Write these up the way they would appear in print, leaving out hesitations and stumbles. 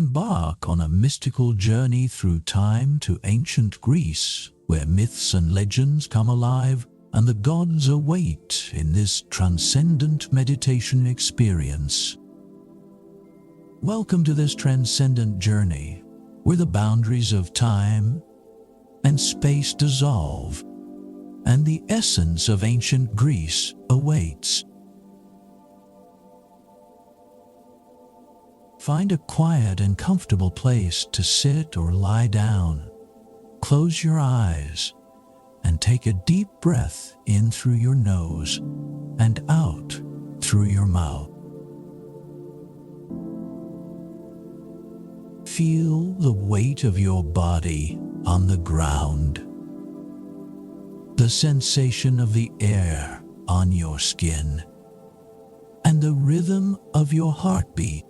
Embark on a mystical journey through time to ancient Greece, where myths and legends come alive and the gods await in this transcendent meditation experience. Welcome to this transcendent journey, where the boundaries of time and space dissolve, and the essence of ancient Greece awaits. Find a quiet and comfortable place to sit or lie down. Close your eyes and take a deep breath in through your nose and out through your mouth. Feel the weight of your body on the ground, the sensation of the air on your skin, and the rhythm of your heartbeat.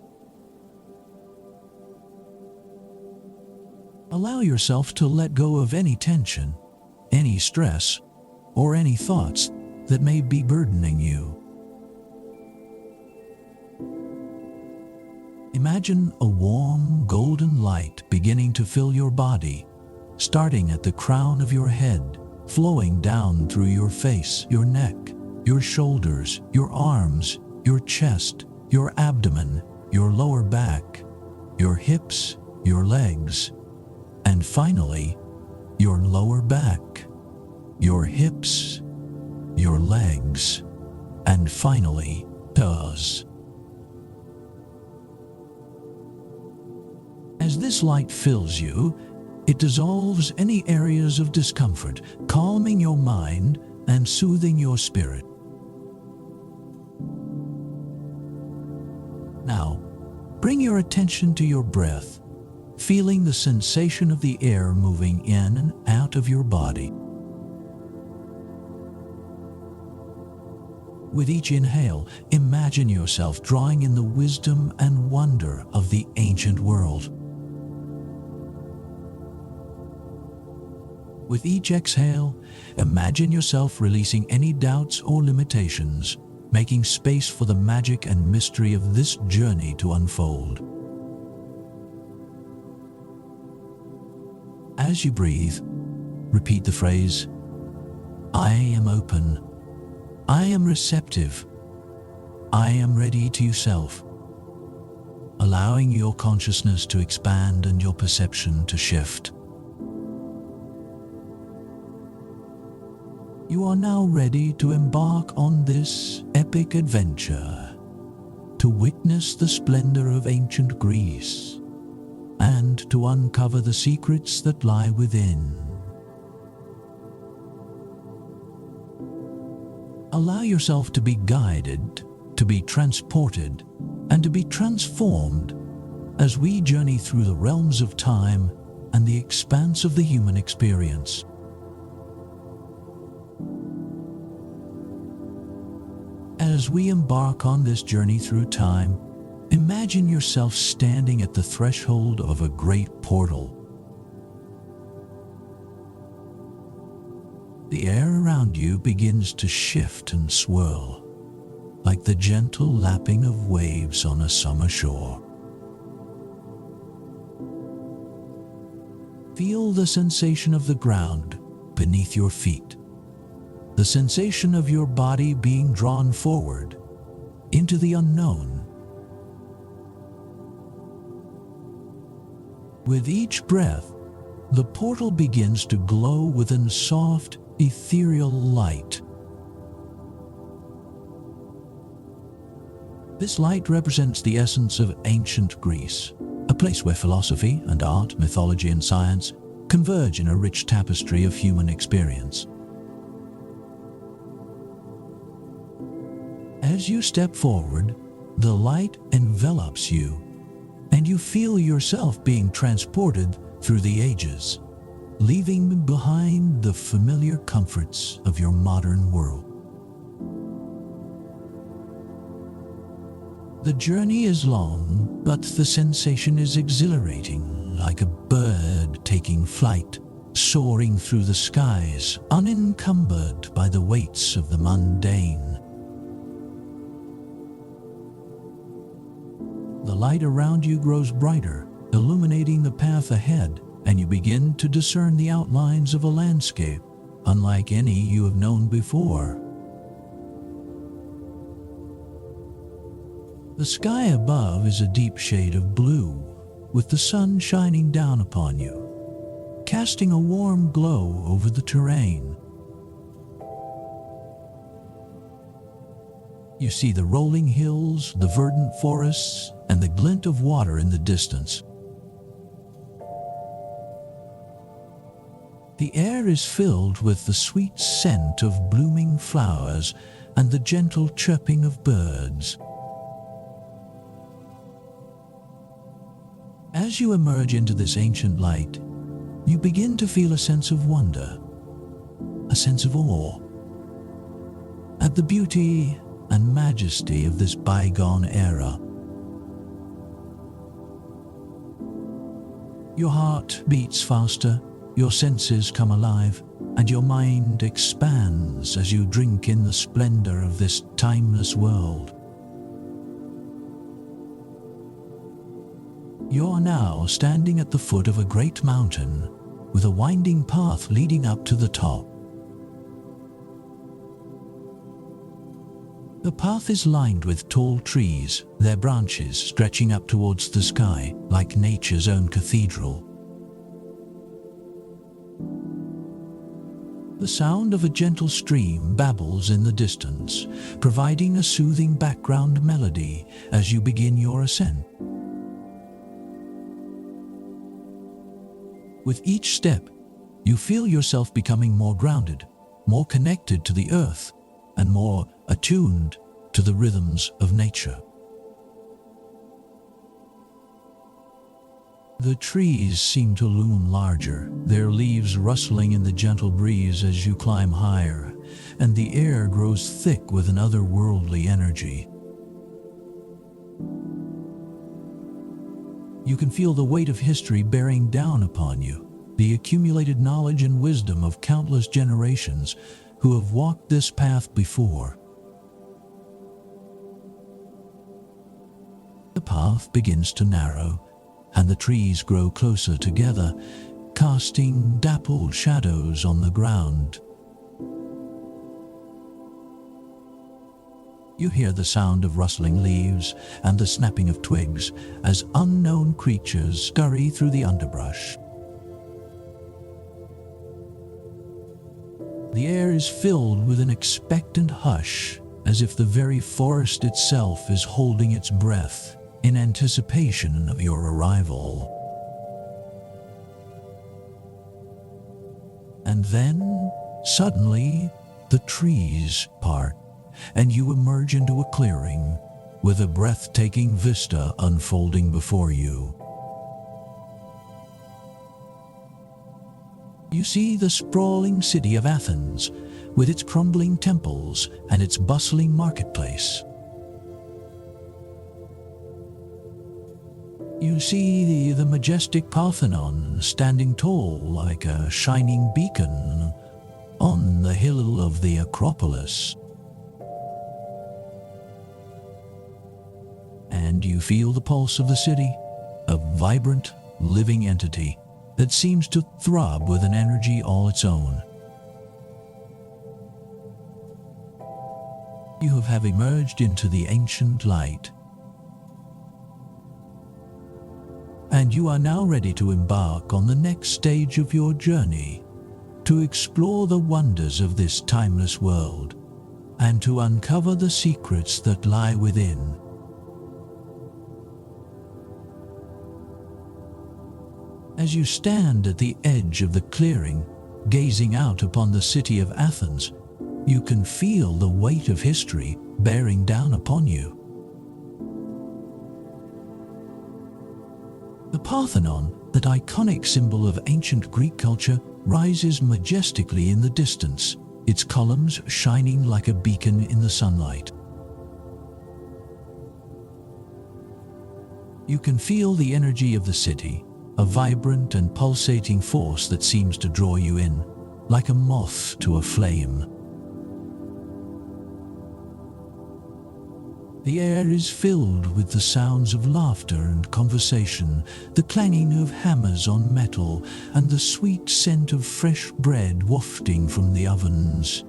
Allow yourself to let go of any tension, any stress, or any thoughts that may be burdening you. Imagine a warm, golden light beginning to fill your body, starting at the crown of your head, flowing down through your face, your neck, your shoulders, your arms, your chest, your abdomen, your lower back, your hips, your legs, and finally, your lower back, your hips, your legs, and finally, toes. As this light fills you, it dissolves any areas of discomfort, calming your mind and soothing your spirit. Now, bring your attention to your breath, feeling the sensation of the air moving in and out of your body. With each inhale, imagine yourself drawing in the wisdom and wonder of the ancient world. With each exhale, imagine yourself releasing any doubts or limitations, making space for the magic and mystery of this journey to unfold. As you breathe, repeat the phrase, "I am open, I am receptive, I am ready to yourself," allowing your consciousness to expand and your perception to shift. You are now ready to embark on this epic adventure, to witness the splendor of ancient Greece, and to uncover the secrets that lie within. Allow yourself to be guided, to be transported, and to be transformed as we journey through the realms of time and the expanse of the human experience. As we embark on this journey through time, imagine yourself standing at the threshold of a great portal. The air around you begins to shift and swirl, like the gentle lapping of waves on a summer shore. Feel the sensation of the ground beneath your feet, the sensation of your body being drawn forward into the unknown. With each breath, the portal begins to glow with a soft, ethereal light. This light represents the essence of ancient Greece, a place where philosophy and art, mythology and science converge in a rich tapestry of human experience. As you step forward, the light envelops you, and you feel yourself being transported through the ages, leaving behind the familiar comforts of your modern world. The journey is long, but the sensation is exhilarating, like a bird taking flight, soaring through the skies, unencumbered by the weights of the mundane. The light around you grows brighter, illuminating the path ahead, and you begin to discern the outlines of a landscape unlike any you have known before. The sky above is a deep shade of blue, with the sun shining down upon you, casting a warm glow over the terrain. You see the rolling hills, the verdant forests, and the glint of water in the distance. The air is filled with the sweet scent of blooming flowers and the gentle chirping of birds. As you emerge into this ancient light, you begin to feel a sense of wonder, a sense of awe, at the beauty and majesty of this bygone era. Your heart beats faster, your senses come alive, and your mind expands as you drink in the splendor of this timeless world. You are now standing at the foot of a great mountain, with a winding path leading up to the top. The path is lined with tall trees, their branches stretching up towards the sky like nature's own cathedral. The sound of a gentle stream babbles in the distance, providing a soothing background melody as you begin your ascent. With each step, you feel yourself becoming more grounded, more connected to the earth, and more attuned to the rhythms of nature. The trees seem to loom larger, their leaves rustling in the gentle breeze as you climb higher, and the air grows thick with an otherworldly energy. You can feel the weight of history bearing down upon you, the accumulated knowledge and wisdom of countless generations who have walked this path before. The path begins to narrow, and the trees grow closer together, casting dappled shadows on the ground. You hear the sound of rustling leaves and the snapping of twigs as unknown creatures scurry through the underbrush. The air is filled with an expectant hush, as if the very forest itself is holding its breath in anticipation of your arrival. And then, suddenly, the trees part, and you emerge into a clearing with a breathtaking vista unfolding before you. You see the sprawling city of Athens, with its crumbling temples and its bustling marketplace. You see the majestic Parthenon standing tall like a shining beacon on the hill of the Acropolis. And you feel the pulse of the city, a vibrant, living entity that seems to throb with an energy all its own. You have emerged into the ancient light, and you are now ready to embark on the next stage of your journey, to explore the wonders of this timeless world, and to uncover the secrets that lie within. As you stand at the edge of the clearing, gazing out upon the city of Athens, you can feel the weight of history bearing down upon you. The Parthenon, that iconic symbol of ancient Greek culture, rises majestically in the distance, its columns shining like a beacon in the sunlight. You can feel the energy of the city, a vibrant and pulsating force that seems to draw you in, like a moth to a flame. The air is filled with the sounds of laughter and conversation, the clanging of hammers on metal, and the sweet scent of fresh bread wafting from the ovens.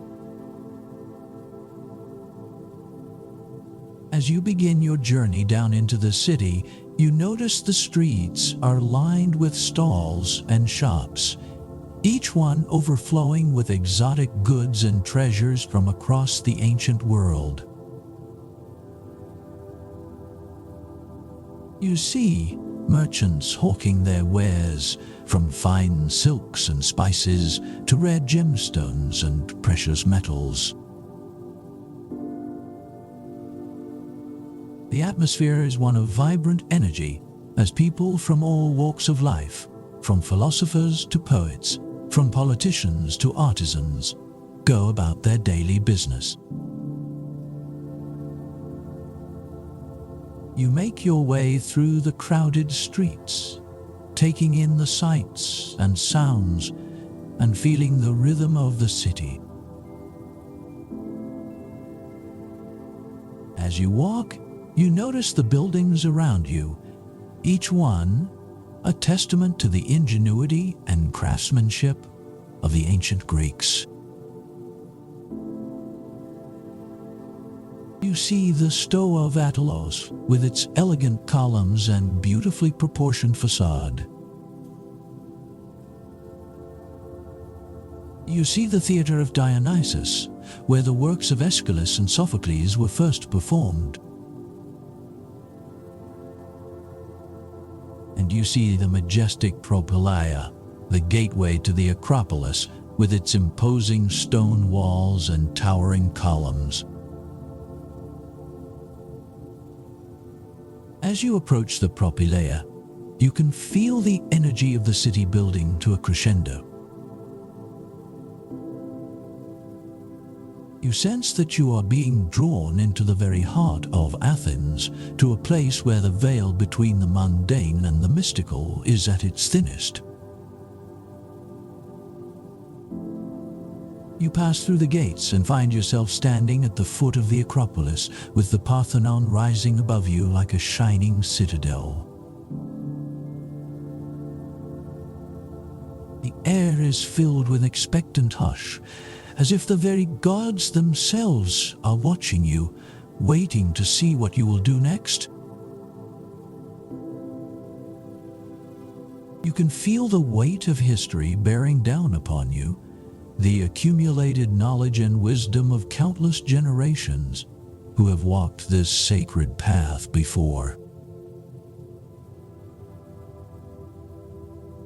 As you begin your journey down into the city, you notice the streets are lined with stalls and shops, each one overflowing with exotic goods and treasures from across the ancient world. You see merchants hawking their wares, from fine silks and spices to rare gemstones and precious metals. The atmosphere is one of vibrant energy as people from all walks of life, from philosophers to poets, from politicians to artisans, go about their daily business. You make your way through the crowded streets, taking in the sights and sounds and feeling the rhythm of the city. As you walk, you notice the buildings around you, each one a testament to the ingenuity and craftsmanship of the ancient Greeks. You see the Stoa of Acropolis with its elegant columns and beautifully proportioned facade. You see the Theatre of Dionysus, where the works of Aeschylus and Sophocles were first performed. And you see the majestic Propylaea, the gateway to the Acropolis, with its imposing stone walls and towering columns. As you approach the Propylaea, you can feel the energy of the city building to a crescendo. You sense that you are being drawn into the very heart of Athens, to a place where the veil between the mundane and the mystical is at its thinnest. You pass through the gates and find yourself standing at the foot of the Acropolis, with the Parthenon rising above you like a shining citadel. The air is filled with expectant hush, as if the very gods themselves are watching you, waiting to see what you will do next. You can feel the weight of history bearing down upon you, the accumulated knowledge and wisdom of countless generations who have walked this sacred path before.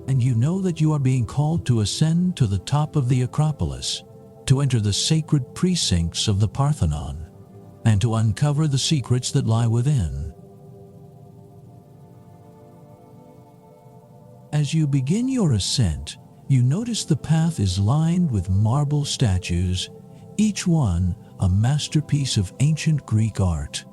And you know that you are being called to ascend to the top of the Acropolis, to enter the sacred precincts of the Parthenon, and to uncover the secrets that lie within. As you begin your ascent, you notice the path is lined with marble statues, each one a masterpiece of ancient Greek art.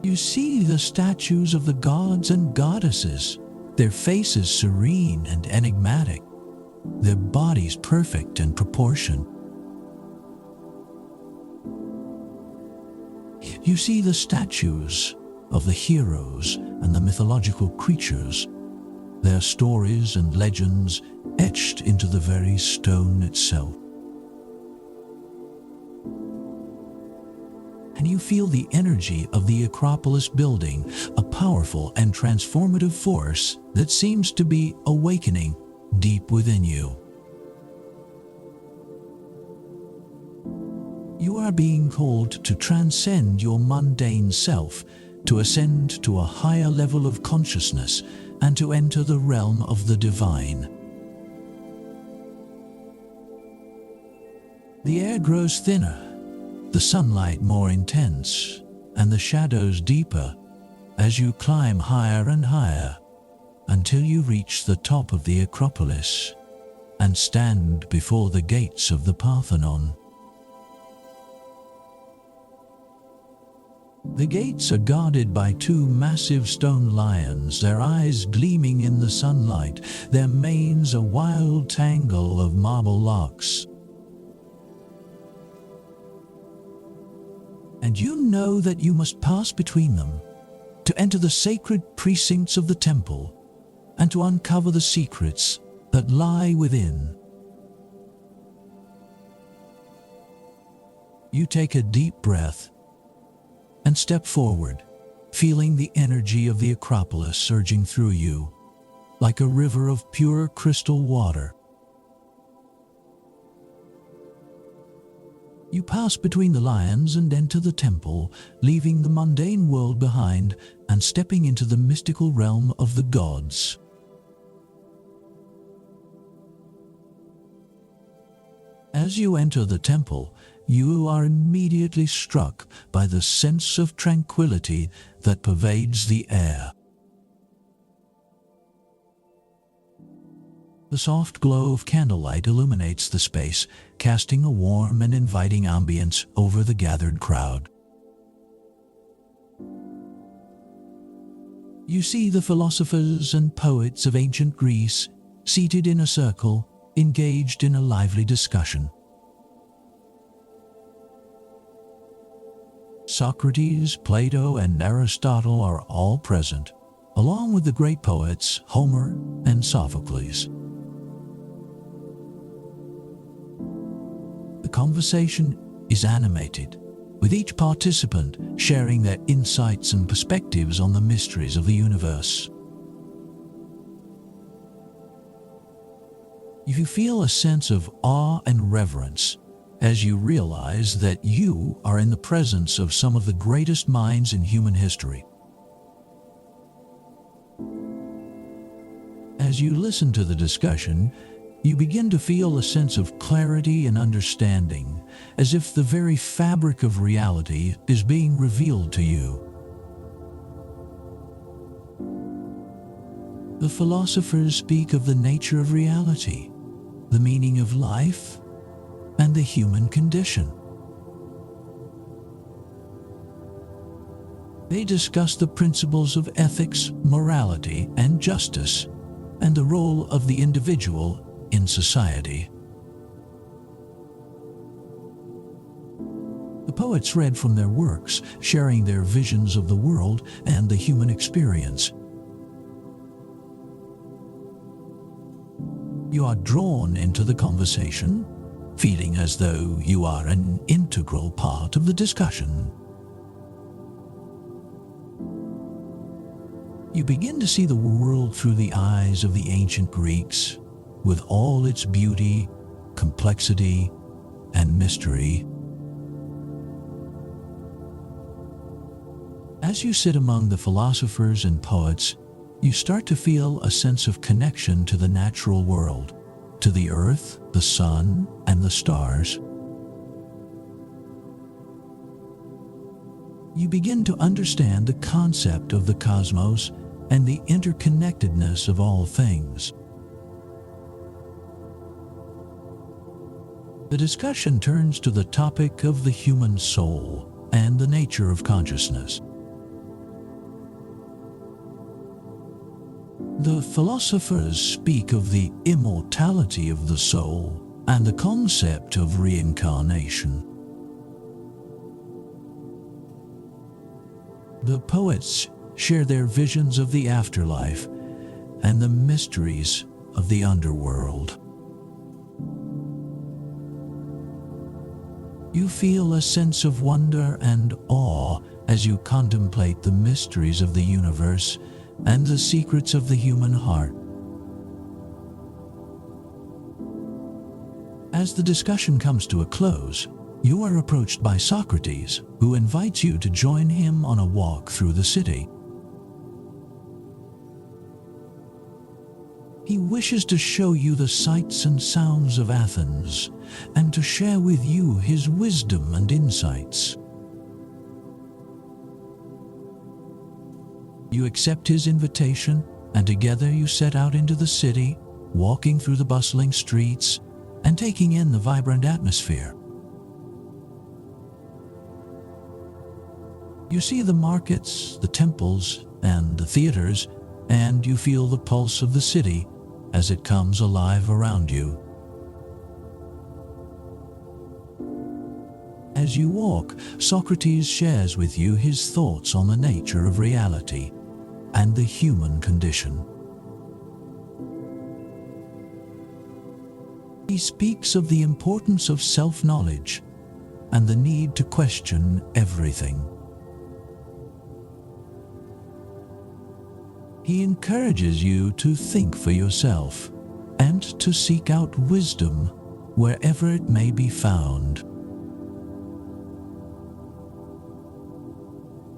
You see the statues of the gods and goddesses, their faces serene and enigmatic, their bodies perfect and proportioned. You see the statues of the heroes and the mythological creatures, their stories and legends etched into the very stone itself. And you feel the energy of the Acropolis building, a powerful and transformative force that seems to be awakening deep within you. You are being called to transcend your mundane self, to ascend to a higher level of consciousness, and to enter the realm of the divine. The air grows thinner, the sunlight more intense, and the shadows deeper as you climb higher and higher until you reach the top of the Acropolis and stand before the gates of the Parthenon. The gates are guarded by two massive stone lions, their eyes gleaming in the sunlight, their manes a wild tangle of marble locks. and you know that you must pass between them to enter the sacred precincts of the temple and to uncover the secrets that lie within. You take a deep breath and step forward, feeling the energy of the Acropolis surging through you like a river of pure crystal water. You pass between the lions and enter the temple, leaving the mundane world behind and stepping into the mystical realm of the gods. As you enter the temple, you are immediately struck by the sense of tranquility that pervades the air. The soft glow of candlelight illuminates the space, casting a warm and inviting ambience over the gathered crowd. You see the philosophers and poets of ancient Greece seated in a circle, engaged in a lively discussion. Socrates, Plato, and Aristotle are all present, along with the great poets Homer and Sophocles. The conversation is animated, with each participant sharing their insights and perspectives on the mysteries of the universe. You feel a sense of awe and reverence as you realize that you are in the presence of some of the greatest minds in human history. As you listen to the discussion, you begin to feel a sense of clarity and understanding, as if the very fabric of reality is being revealed to you. The philosophers speak of the nature of reality, the meaning of life, and the human condition. They discuss the principles of ethics, morality, and justice, and the role of the individual in society. The poets read from their works, sharing their visions of the world and the human experience. You are drawn into the conversation, feeling as though you are an integral part of the discussion. You begin to see the world through the eyes of the ancient Greeks, with all its beauty, complexity, and mystery. As you sit among the philosophers and poets, you start to feel a sense of connection to the natural world, to the earth, the sun, and the stars. You begin to understand the concept of the cosmos and the interconnectedness of all things. The discussion turns to the topic of the human soul and the nature of consciousness. The philosophers speak of the immortality of the soul and the concept of reincarnation. The poets share their visions of the afterlife and the mysteries of the underworld. You feel a sense of wonder and awe as you contemplate the mysteries of the universe and the secrets of the human heart. As the discussion comes to a close, you are approached by Socrates, who invites you to join him on a walk through the city. He wishes to show you the sights and sounds of Athens and to share with you his wisdom and insights. You accept his invitation, and together you set out into the city, walking through the bustling streets and taking in the vibrant atmosphere. You see the markets, the temples, and the theaters, and you feel the pulse of the city as it comes alive around you. As you walk, Socrates shares with you his thoughts on the nature of reality and the human condition. He speaks of the importance of self-knowledge and the need to question everything. He encourages you to think for yourself and to seek out wisdom wherever it may be found.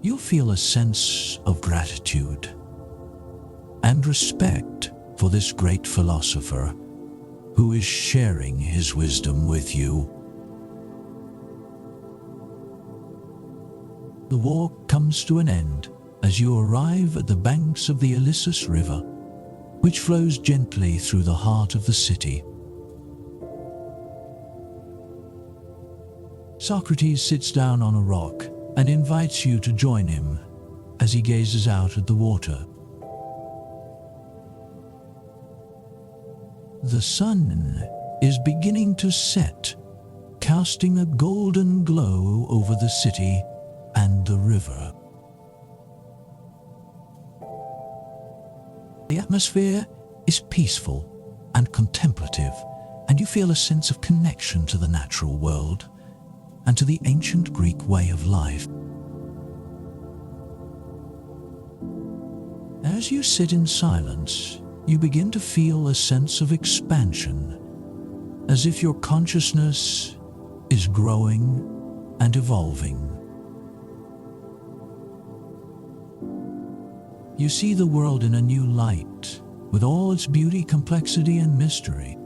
You'll feel a sense of gratitude and respect for this great philosopher who is sharing his wisdom with you. The walk comes to an end as you arrive at the banks of the Ilissus River, which flows gently through the heart of the city. Socrates sits down on a rock and invites you to join him as he gazes out at the water. The sun is beginning to set, casting a golden glow over the city and the river. The atmosphere is peaceful and contemplative, and you feel a sense of connection to the natural world and to the ancient Greek way of life. As you sit in silence, you begin to feel a sense of expansion, as if your consciousness is growing and evolving. You see the world in a new light, with all its beauty, complexity, and mystery.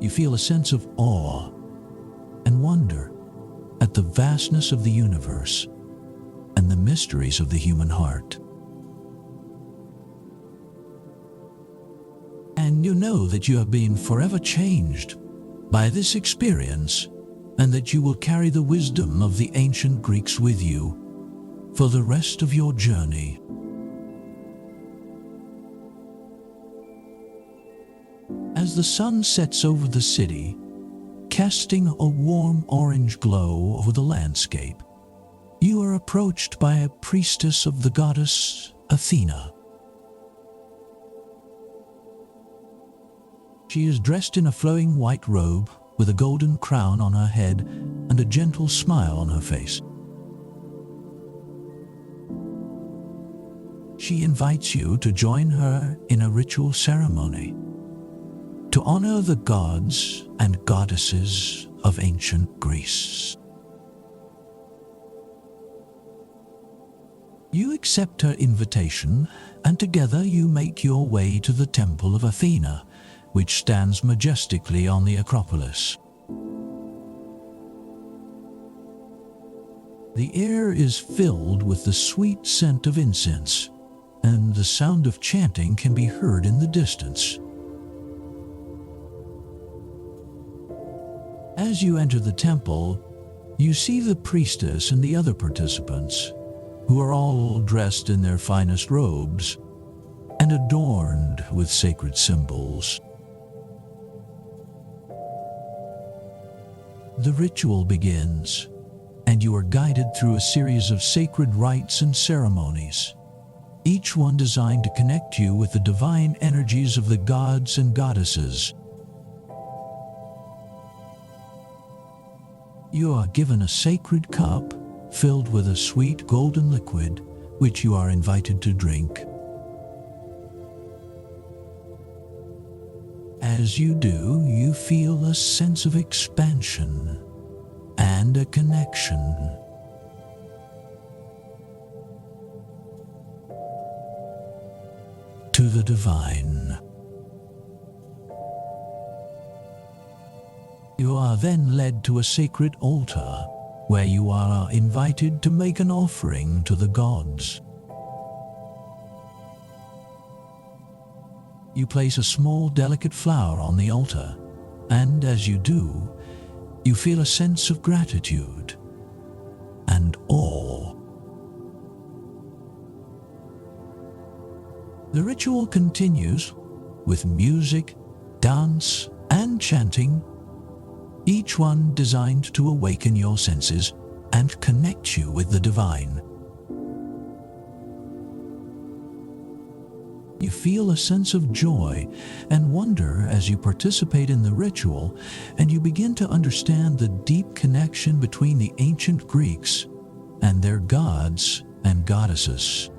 You feel a sense of awe and wonder at the vastness of the universe and the mysteries of the human heart. And you know that you have been forever changed by this experience, and that you will carry the wisdom of the ancient Greeks with you for the rest of your journey. As the sun sets over the city, casting a warm orange glow over the landscape, you are approached by a priestess of the goddess Athena. She is dressed in a flowing white robe with a golden crown on her head and a gentle smile on her face. She invites you to join her in a ritual ceremony to honor the gods and goddesses of ancient Greece. You accept her invitation, and together you make your way to the temple of Athena, which stands majestically on the Acropolis. The air is filled with the sweet scent of incense, and the sound of chanting can be heard in the distance. As you enter the temple, you see the priestess and the other participants, who are all dressed in their finest robes and adorned with sacred symbols. The ritual begins, and you are guided through a series of sacred rites and ceremonies, each one designed to connect you with the divine energies of the gods and goddesses. You are given a sacred cup filled with a sweet golden liquid, which you are invited to drink. As you do, you feel a sense of expansion and a connection. To the divine. You are then led to a sacred altar, where you are invited to make an offering to the gods. You place a small, delicate flower on the altar, and as you do, you feel a sense of gratitude and awe. The ritual continues with music, dance, and chanting, each one designed to awaken your senses and connect you with the divine. You feel a sense of joy and wonder as you participate in the ritual, and you begin to understand the deep connection between the ancient Greeks and their gods and goddesses.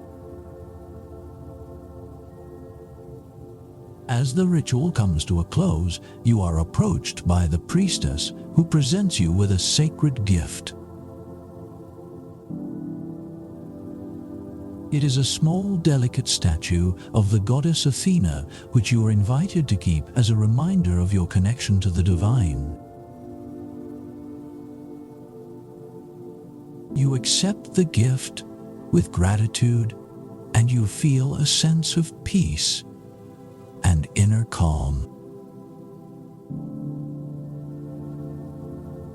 As the ritual comes to a close, you are approached by the priestess, who presents you with a sacred gift. It is a small, delicate statue of the goddess Athena, which you are invited to keep as a reminder of your connection to the divine. You accept the gift with gratitude, and you feel a sense of peace and inner calm.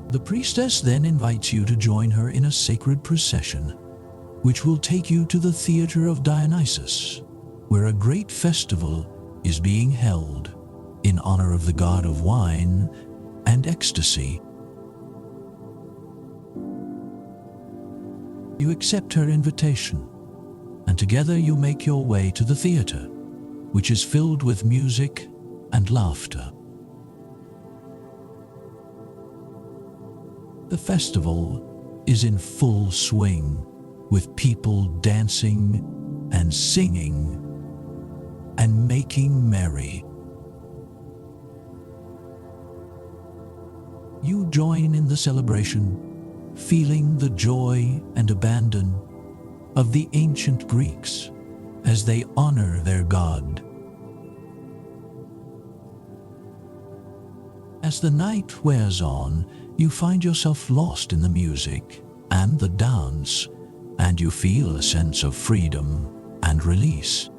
The priestess then invites you to join her in a sacred procession, which will take you to the theater of Dionysus, where a great festival is being held in honor of the god of wine and ecstasy. You accept her invitation, and together you make your way to the theater, which is filled with music and laughter. The festival is in full swing, with people dancing and singing and making merry. You join in the celebration, feeling the joy and abandon of the ancient Greeks as they honor their god. As the night wears on, you find yourself lost in the music and the dance, and you feel a sense of freedom and release.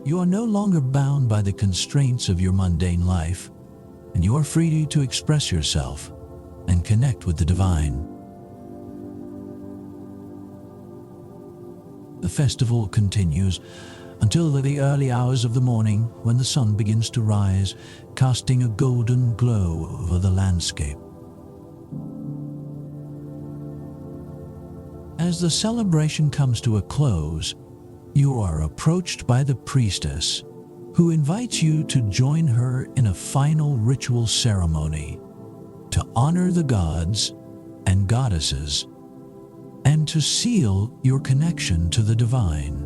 You are no longer bound by the constraints of your mundane life, and you are free to express yourself and connect with the divine. The festival continues until the early hours of the morning, when the sun begins to rise, casting a golden glow over the landscape. As the celebration comes to a close, you are approached by the priestess, who invites you to join her in a final ritual ceremony to honor the gods and goddesses and to seal your connection to the divine.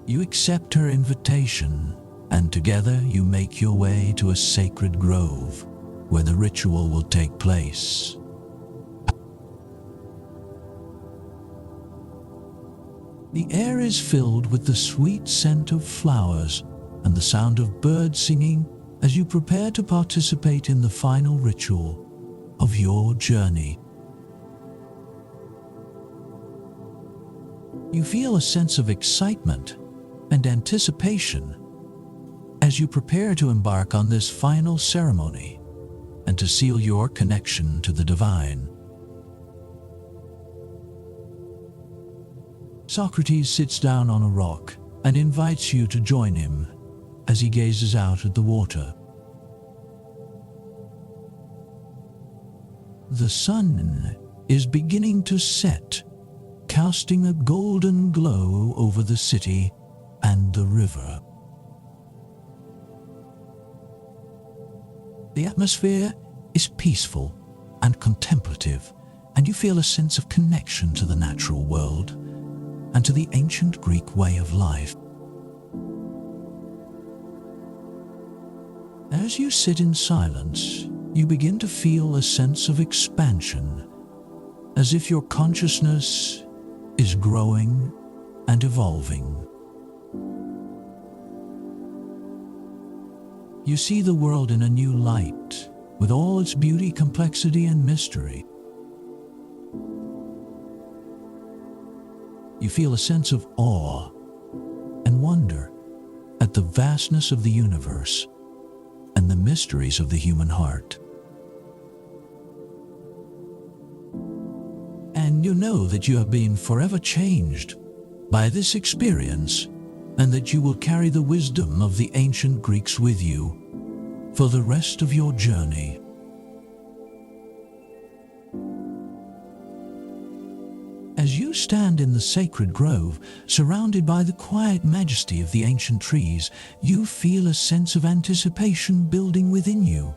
You accept her invitation, and together you make your way to a sacred grove where the ritual will take place. The air is filled with the sweet scent of flowers and the sound of birds singing as you prepare to participate in the final ritual of your journey. You feel a sense of excitement and anticipation as you prepare to embark on this final ceremony and to seal your connection to the divine. Socrates sits down on a rock and invites you to join him as he gazes out at the water. The sun is beginning to set, casting a golden glow over the city and the river. The atmosphere is peaceful and contemplative, and you feel a sense of connection to the natural world and to the ancient Greek way of life. As you sit in silence, you begin to feel a sense of expansion, as if your consciousness is growing and evolving. You see the world in a new light, with all its beauty, complexity, and mystery. You feel a sense of awe and wonder at the vastness of the universe and the mysteries of the human heart. And you know that you have been forever changed by this experience and that you will carry the wisdom of the ancient Greeks with you for the rest of your journey. As you stand in the sacred grove, surrounded by the quiet majesty of the ancient trees, you feel a sense of anticipation building within you.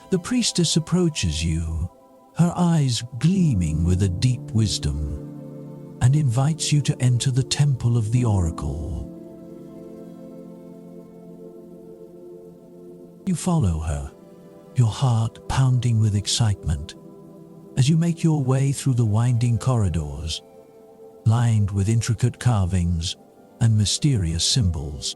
The priestess approaches you, her eyes gleaming with a deep wisdom, and invites you to enter the temple of the oracle. You follow her, your heart pounding with excitement, as you make your way through the winding corridors, lined with intricate carvings and mysterious symbols.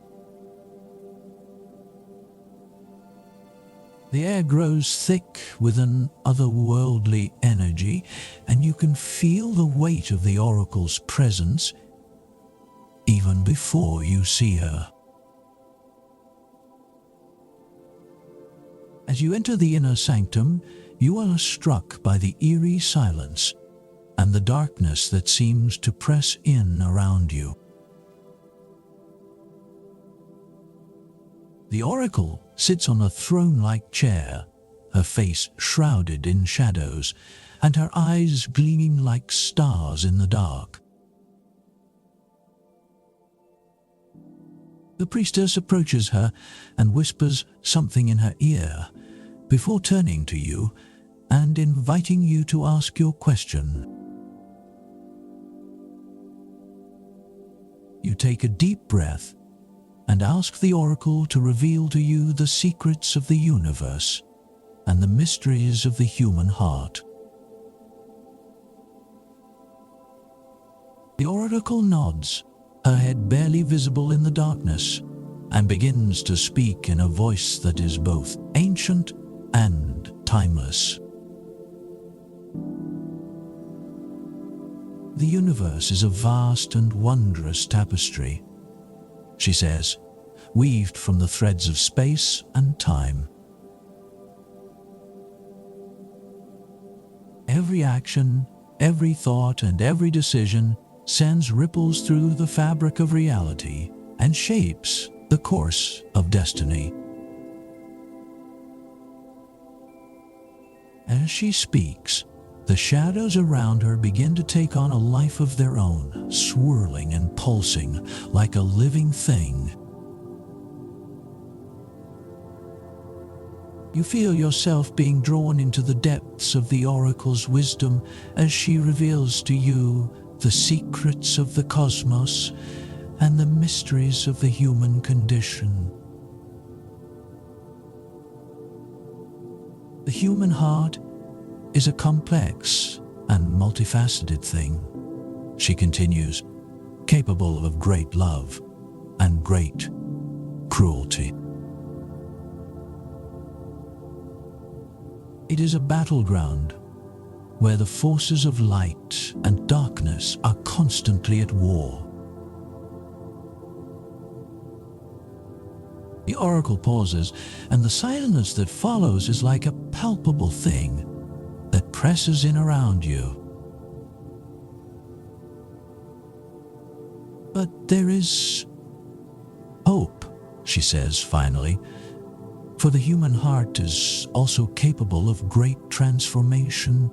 The air grows thick with an otherworldly energy, and you can feel the weight of the oracle's presence even before you see her. As you enter the inner sanctum, you are struck by the eerie silence and the darkness that seems to press in around you. The oracle sits on a throne-like chair, her face shrouded in shadows, and her eyes gleaming like stars in the dark. The priestess approaches her and whispers something in her ear, before turning to you and inviting you to ask your question. You take a deep breath and ask the oracle to reveal to you the secrets of the universe and the mysteries of the human heart. The oracle nods, her head barely visible in the darkness, and begins to speak in a voice that is both ancient and timeless. The universe is a vast and wondrous tapestry, she says, weaved from the threads of space and time. Every action, every thought, and every decision sends ripples through the fabric of reality and shapes the course of destiny. As she speaks, the shadows around her begin to take on a life of their own, swirling and pulsing like a living thing. You feel yourself being drawn into the depths of the oracle's wisdom as she reveals to you the secrets of the cosmos and the mysteries of the human condition. The human heart is a complex and multifaceted thing, she continues, capable of great love and great cruelty. It is a battleground where the forces of light and darkness are constantly at war. The oracle pauses, and the silence that follows is like a palpable thing that presses in around you. But there is hope, she says finally, for the human heart is also capable of great transformation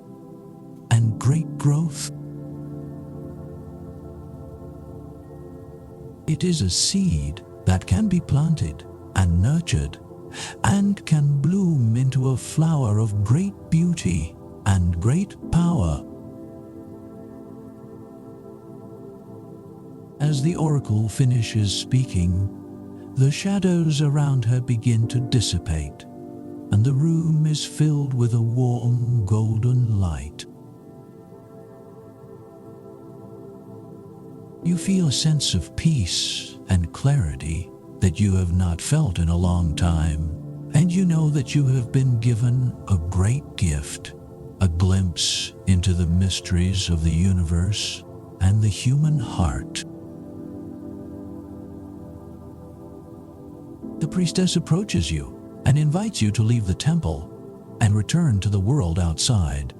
and great growth. It is a seed that can be planted and nurtured, and can bloom into a flower of great beauty and great power. As the oracle finishes speaking, the shadows around her begin to dissipate, and the room is filled with a warm golden light. You feel a sense of peace and clarity that you have not felt in a long time, and you know that you have been given a great gift, a glimpse into the mysteries of the universe and the human heart. The priestess approaches you and invites you to leave the temple and return to the world outside.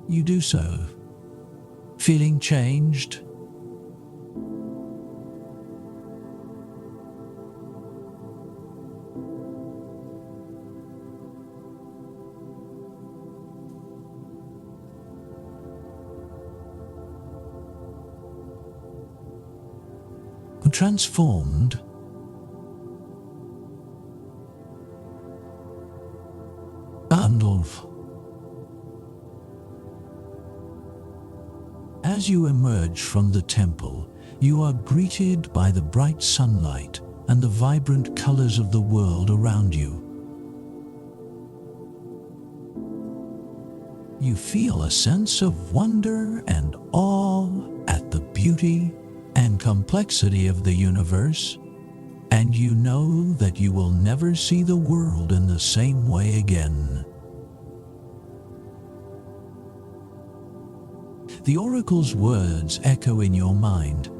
You do so, feeling changed. Transformed. Gandalf. As you emerge from the temple, you are greeted by the bright sunlight and the vibrant colors of the world around you. You feel a sense of wonder and awe at the beauty and complexity of the universe, and you know that you will never see the world in the same way again. The oracle's words echo in your mind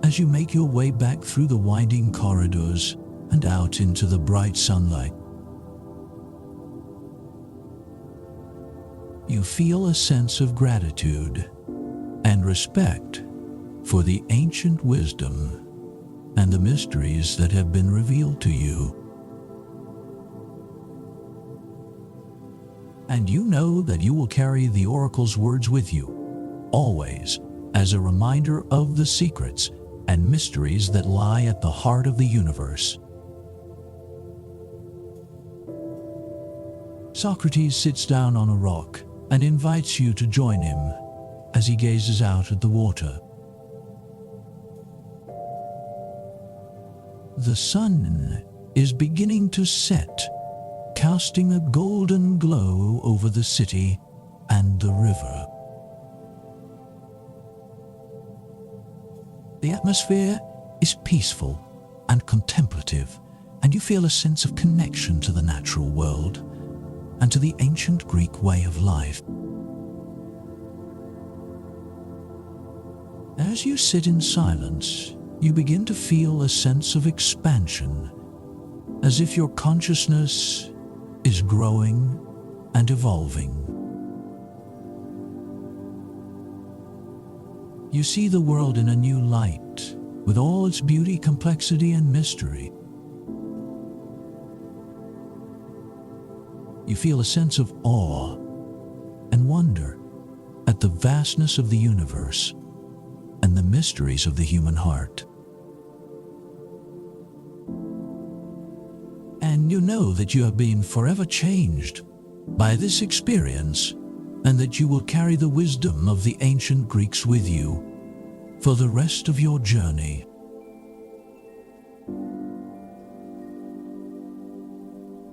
as you make your way back through the winding corridors and out into the bright sunlight. You feel a sense of gratitude and respect for the ancient wisdom and the mysteries that have been revealed to you. And you know that you will carry the oracle's words with you, always, as a reminder of the secrets and mysteries that lie at the heart of the universe. Socrates sits down on a rock and invites you to join him as he gazes out at the water. The sun is beginning to set, casting a golden glow over the city and the river. The atmosphere is peaceful and contemplative, and you feel a sense of connection to the natural world and to the ancient Greek way of life. As you sit in silence, you begin to feel a sense of expansion, as if your consciousness is growing and evolving. You see the world in a new light, with all its beauty, complexity, and mystery. You feel a sense of awe and wonder at the vastness of the universe and the mysteries of the human heart. And you know that you have been forever changed by this experience, and that you will carry the wisdom of the ancient Greeks with you for the rest of your journey.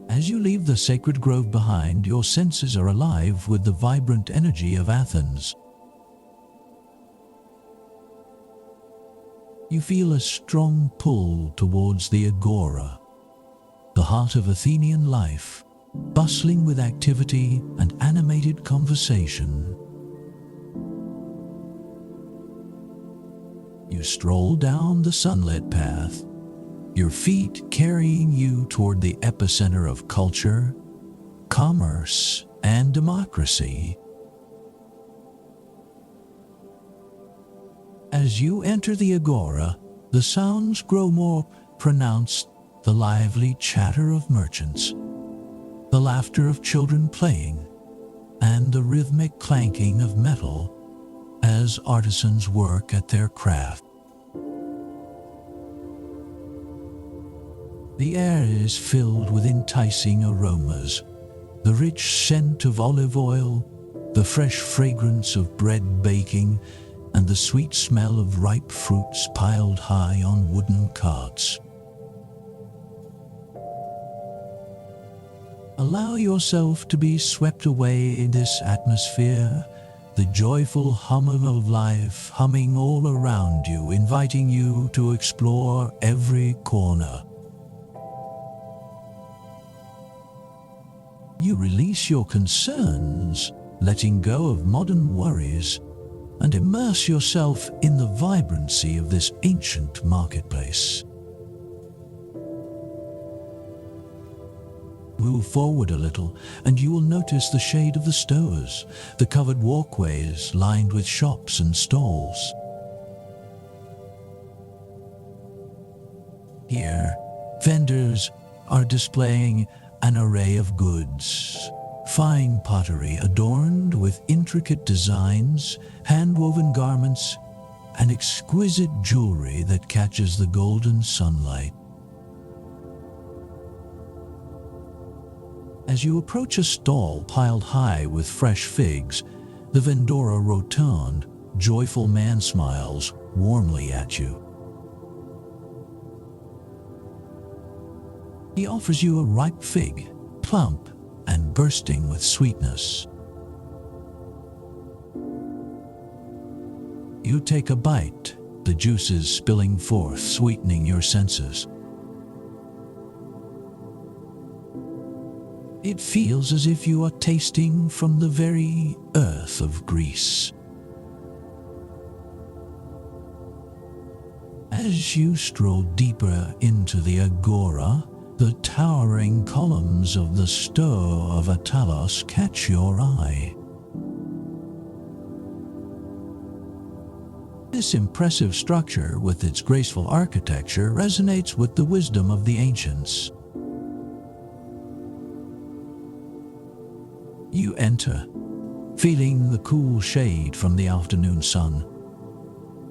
As you leave the sacred grove behind, your senses are alive with the vibrant energy of Athens. You feel a strong pull towards the agora, the heart of Athenian life, bustling with activity and animated conversation. You stroll down the sunlit path, your feet carrying you toward the epicenter of culture, commerce, and democracy. As you enter the agora, the sounds grow more pronounced: the lively chatter of merchants, the laughter of children playing, and the rhythmic clanking of metal as artisans work at their craft. The air is filled with enticing aromas: the rich scent of olive oil, the fresh fragrance of bread baking, and the sweet smell of ripe fruits piled high on wooden carts. Allow yourself to be swept away in this atmosphere, the joyful hum of life humming all around you, inviting you to explore every corner. You release your concerns, letting go of modern worries, and immerse yourself in the vibrancy of this ancient marketplace. Move forward a little, and you will notice the shade of the stores, the covered walkways lined with shops and stalls. Here, vendors are displaying an array of goods. Fine pottery adorned with intricate designs, hand-woven garments, and exquisite jewelry that catches the golden sunlight. As you approach a stall piled high with fresh figs, the vendora rotund, joyful man smiles warmly at you. He offers you a ripe fig, plump and bursting with sweetness. You take a bite, the juices spilling forth, sweetening your senses. It feels as if you are tasting from the very earth of Greece. As you stroll deeper into the agora, the towering columns of the Store of Atalos catch your eye. This impressive structure, with its graceful architecture, resonates with the wisdom of the ancients. You enter, feeling the cool shade from the afternoon sun,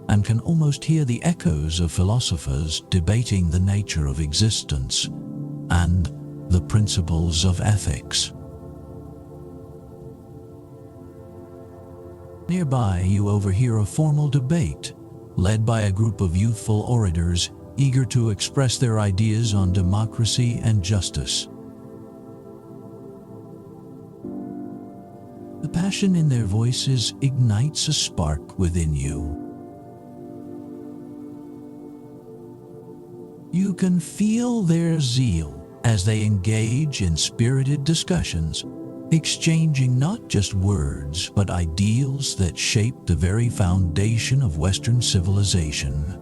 and can almost hear the echoes of philosophers debating the nature of existence and the principles of ethics. Nearby, you overhear a formal debate led by a group of youthful orators eager to express their ideas on democracy and justice. The passion in their voices ignites a spark within you. You can feel their zeal as they engage in spirited discussions, exchanging not just words, but ideals that shape the very foundation of Western civilization.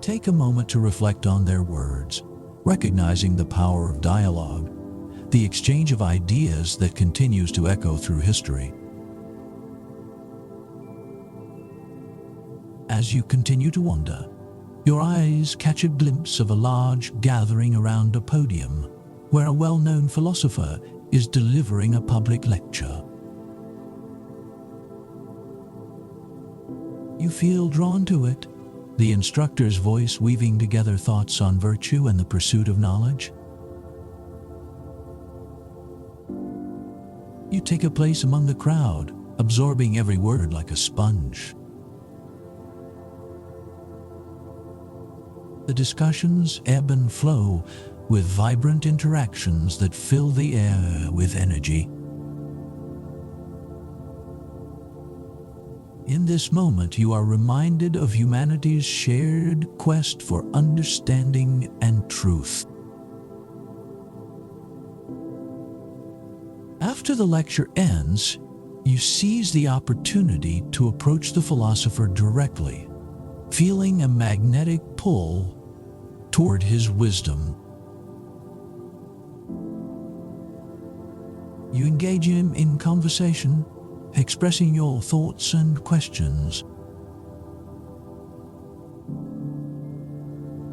Take a moment to reflect on their words, recognizing the power of dialogue, the exchange of ideas that continues to echo through history. As you continue to wander, your eyes catch a glimpse of a large gathering around a podium where a well-known philosopher is delivering a public lecture. You feel drawn to it, the instructor's voice weaving together thoughts on virtue and the pursuit of knowledge. You take a place among the crowd, absorbing every word like a sponge. The discussions ebb and flow with vibrant interactions that fill the air with energy. In this moment, you are reminded of humanity's shared quest for understanding and truth. After the lecture ends, you seize the opportunity to approach the philosopher directly, feeling a magnetic pull toward his wisdom. You engage him in conversation, expressing your thoughts and questions.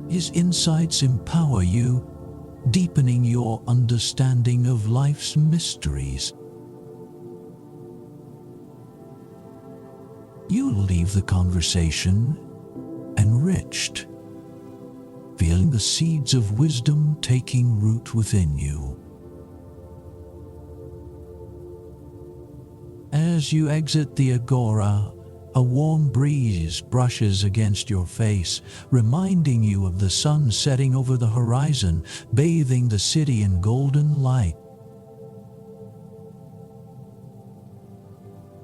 His insights empower you, deepening your understanding of life's mysteries. You leave the conversation enriched, feeling the seeds of wisdom taking root within you. As you exit the agora, a warm breeze brushes against your face, reminding you of the sun setting over the horizon, bathing the city in golden light.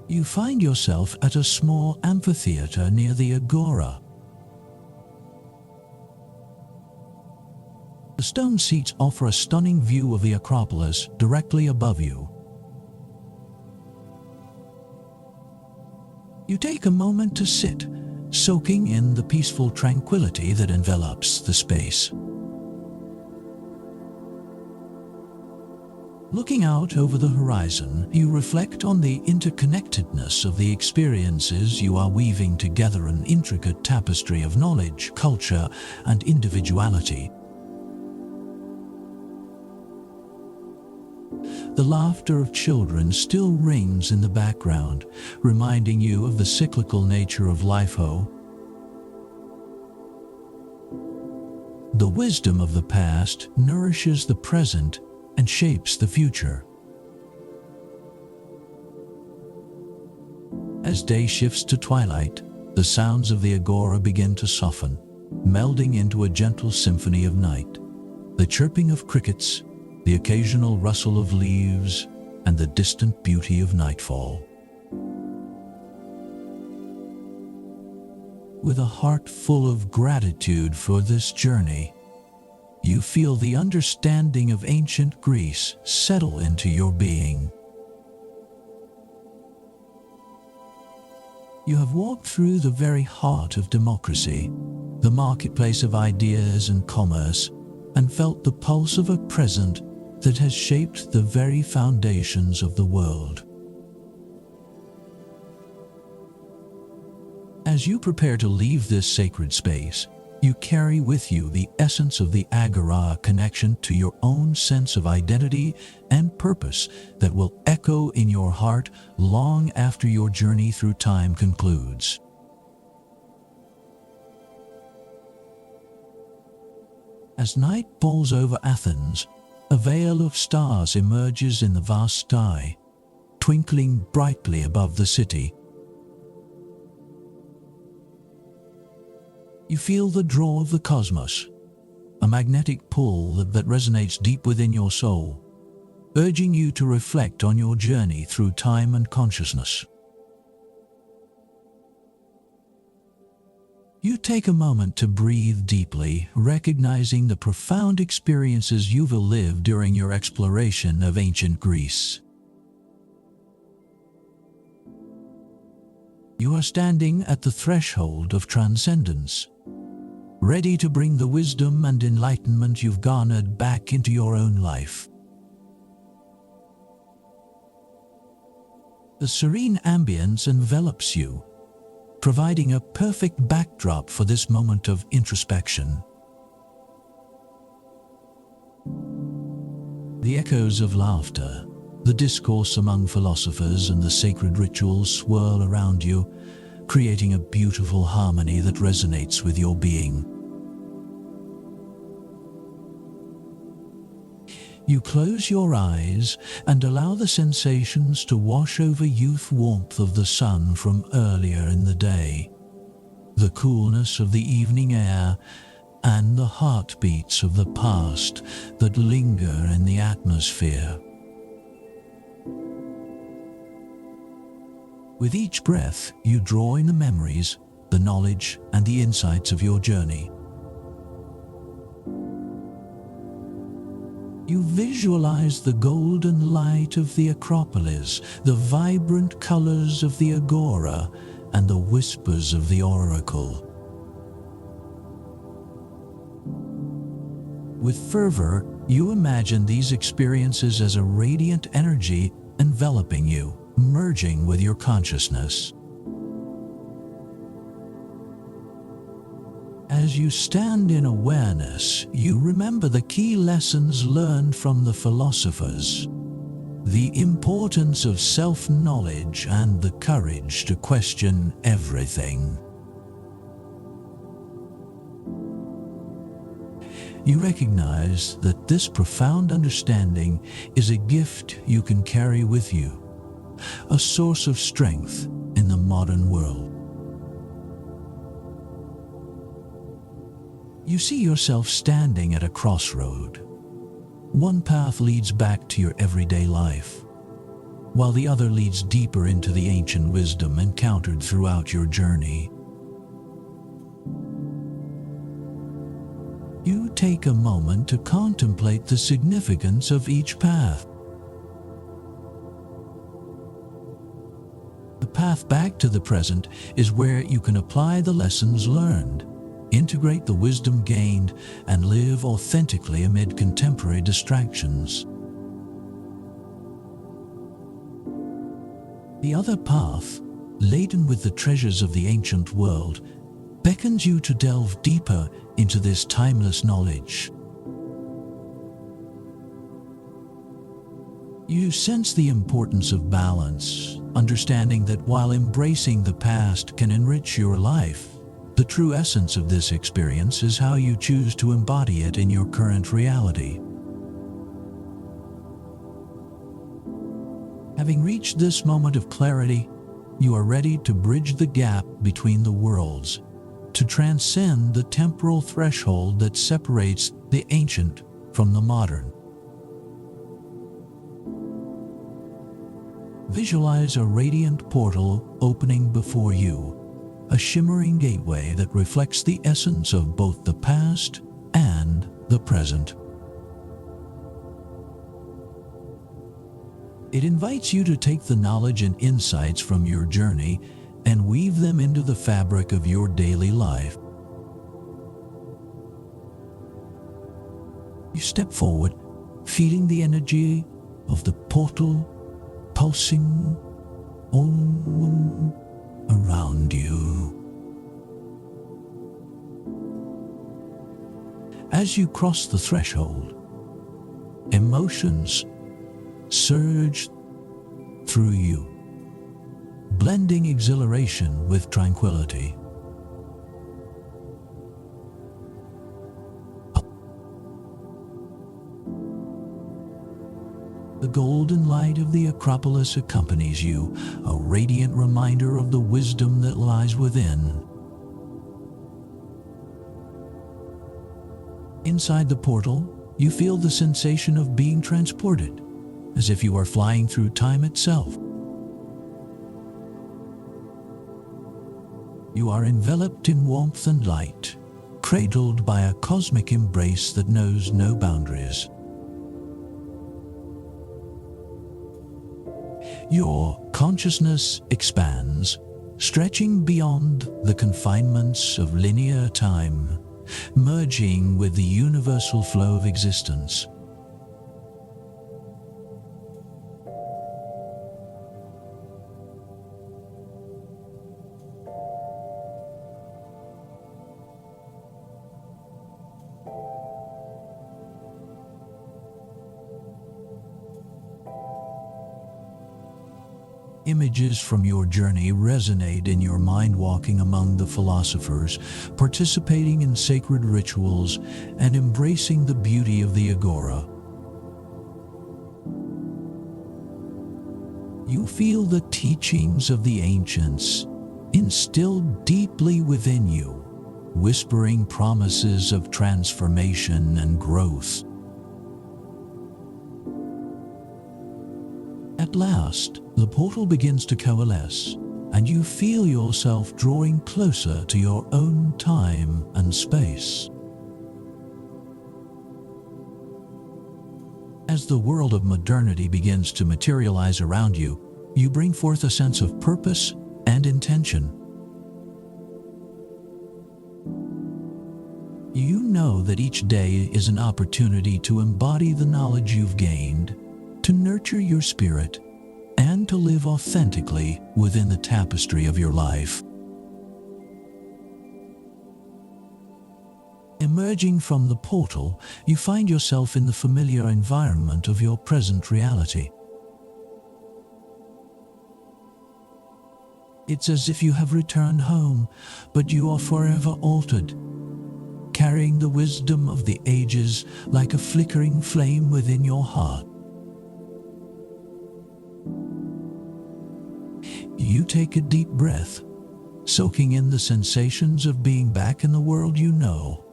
You find yourself at a small amphitheater near the agora. The stone seats offer a stunning view of the Acropolis directly above you. You take a moment to sit, soaking in the peaceful tranquility that envelops the space. Looking out over the horizon, you reflect on the interconnectedness of the experiences you are weaving together, an intricate tapestry of knowledge, culture, and individuality. The laughter of children still rings in the background, reminding you of the cyclical nature of life. The wisdom of the past nourishes the present and shapes the future. As day shifts to twilight, the sounds of the agora begin to soften, melding into a gentle symphony of night. The chirping of crickets, the occasional rustle of leaves, and the distant beauty of nightfall. With a heart full of gratitude for this journey, you feel the understanding of ancient Greece settle into your being. You have walked through the very heart of democracy, the marketplace of ideas and commerce, and felt the pulse of a present that has shaped the very foundations of the world. As you prepare to leave this sacred space, you carry with you the essence of the agora, connection to your own sense of identity and purpose that will echo in your heart long after your journey through time concludes. As night falls over Athens, a veil of stars emerges in the vast sky, twinkling brightly above the city. You feel the draw of the cosmos, a magnetic pull that resonates deep within your soul, urging you to reflect on your journey through time and consciousness. You take a moment to breathe deeply, recognizing the profound experiences you've lived during your exploration of ancient Greece. You are standing at the threshold of transcendence, ready to bring the wisdom and enlightenment you've garnered back into your own life. The serene ambience envelops you, providing a perfect backdrop for this moment of introspection. The echoes of laughter, the discourse among philosophers, and the sacred rituals swirl around you, creating a beautiful harmony that resonates with your being. You close your eyes and allow the sensations to wash over you, warmth of the sun from earlier in the day, the coolness of the evening air, and the heartbeats of the past that linger in the atmosphere. With each breath, you draw in the memories, the knowledge, and the insights of your journey. You visualize the golden light of the Acropolis, the vibrant colors of the agora, and the whispers of the oracle. With fervor, you imagine these experiences as a radiant energy enveloping you, merging with your consciousness. As you stand in awareness, you remember the key lessons learned from the philosophers, the importance of self-knowledge and the courage to question everything. You recognize that this profound understanding is a gift you can carry with you, a source of strength in the modern world. You see yourself standing at a crossroad. One path leads back to your everyday life, while the other leads deeper into the ancient wisdom encountered throughout your journey. You take a moment to contemplate the significance of each path. The path back to the present is where you can apply the lessons learned, integrate the wisdom gained, and live authentically amid contemporary distractions. The other path, laden with the treasures of the ancient world, beckons you to delve deeper into this timeless knowledge. You sense the importance of balance, understanding that while embracing the past can enrich your life, the true essence of this experience is how you choose to embody it in your current reality. Having reached this moment of clarity, you are ready to bridge the gap between the worlds, to transcend the temporal threshold that separates the ancient from the modern. Visualize a radiant portal opening before you, a shimmering gateway that reflects the essence of both the past and the present. It invites you to take the knowledge and insights from your journey and weave them into the fabric of your daily life. You step forward, feeling the energy of the portal pulsing all around you. As you cross the threshold, emotions surge through you, blending exhilaration with tranquility. The golden light of the Acropolis accompanies you, a radiant reminder of the wisdom that lies within. Inside the portal, you feel the sensation of being transported, as if you are flying through time itself. You are enveloped in warmth and light, cradled by a cosmic embrace that knows no boundaries. Your consciousness expands, stretching beyond the confinements of linear time, merging with the universal flow of existence. Images from your journey resonate in your mind, walking among the philosophers, participating in sacred rituals, and embracing the beauty of the agora. You feel the teachings of the ancients instilled deeply within you, whispering promises of transformation and growth. At last, the portal begins to coalesce, and you feel yourself drawing closer to your own time and space. As the world of modernity begins to materialize around you, you bring forth a sense of purpose and intention. You know that each day is an opportunity to embody the knowledge you've gained, to nurture your spirit, and to live authentically within the tapestry of your life. Emerging from the portal, you find yourself in the familiar environment of your present reality. It's as if you have returned home, but you are forever altered, carrying the wisdom of the ages like a flickering flame within your heart. You take a deep breath, soaking in the sensations of being back in the world you know.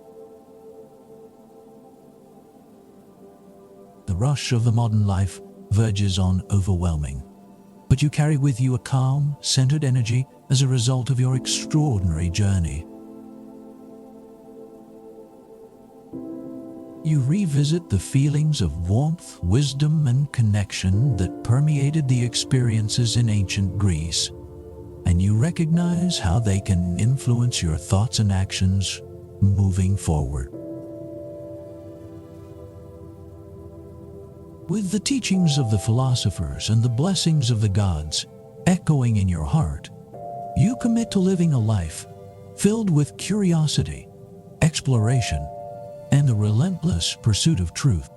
The rush of the modern life verges on overwhelming, but you carry with you a calm, centered energy as a result of your extraordinary journey. You revisit the feelings of warmth, wisdom, and connection that permeated the experiences in ancient Greece, and you recognize how they can influence your thoughts and actions moving forward. With the teachings of the philosophers and the blessings of the gods, echoing in your heart, you commit to living a life filled with curiosity, exploration, and the relentless pursuit of truth.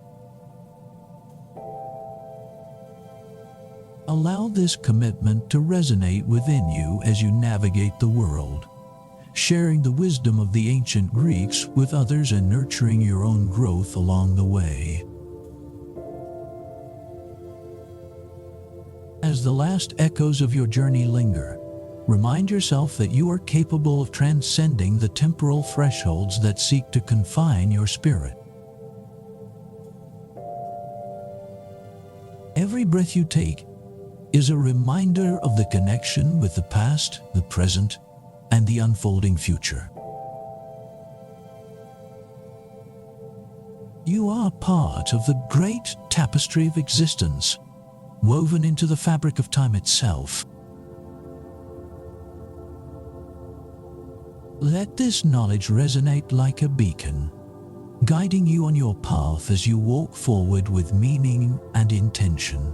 Allow this commitment to resonate within you as you navigate the world, sharing the wisdom of the ancient Greeks with others and nurturing your own growth along the way. As the last echoes of your journey linger, remind yourself that you are capable of transcending the temporal thresholds that seek to confine your spirit. Every breath you take is a reminder of the connection with the past, the present, and the unfolding future. You are part of the great tapestry of existence, woven into the fabric of time itself. Let this knowledge resonate like a beacon, guiding you on your path as you walk forward with meaning and intention.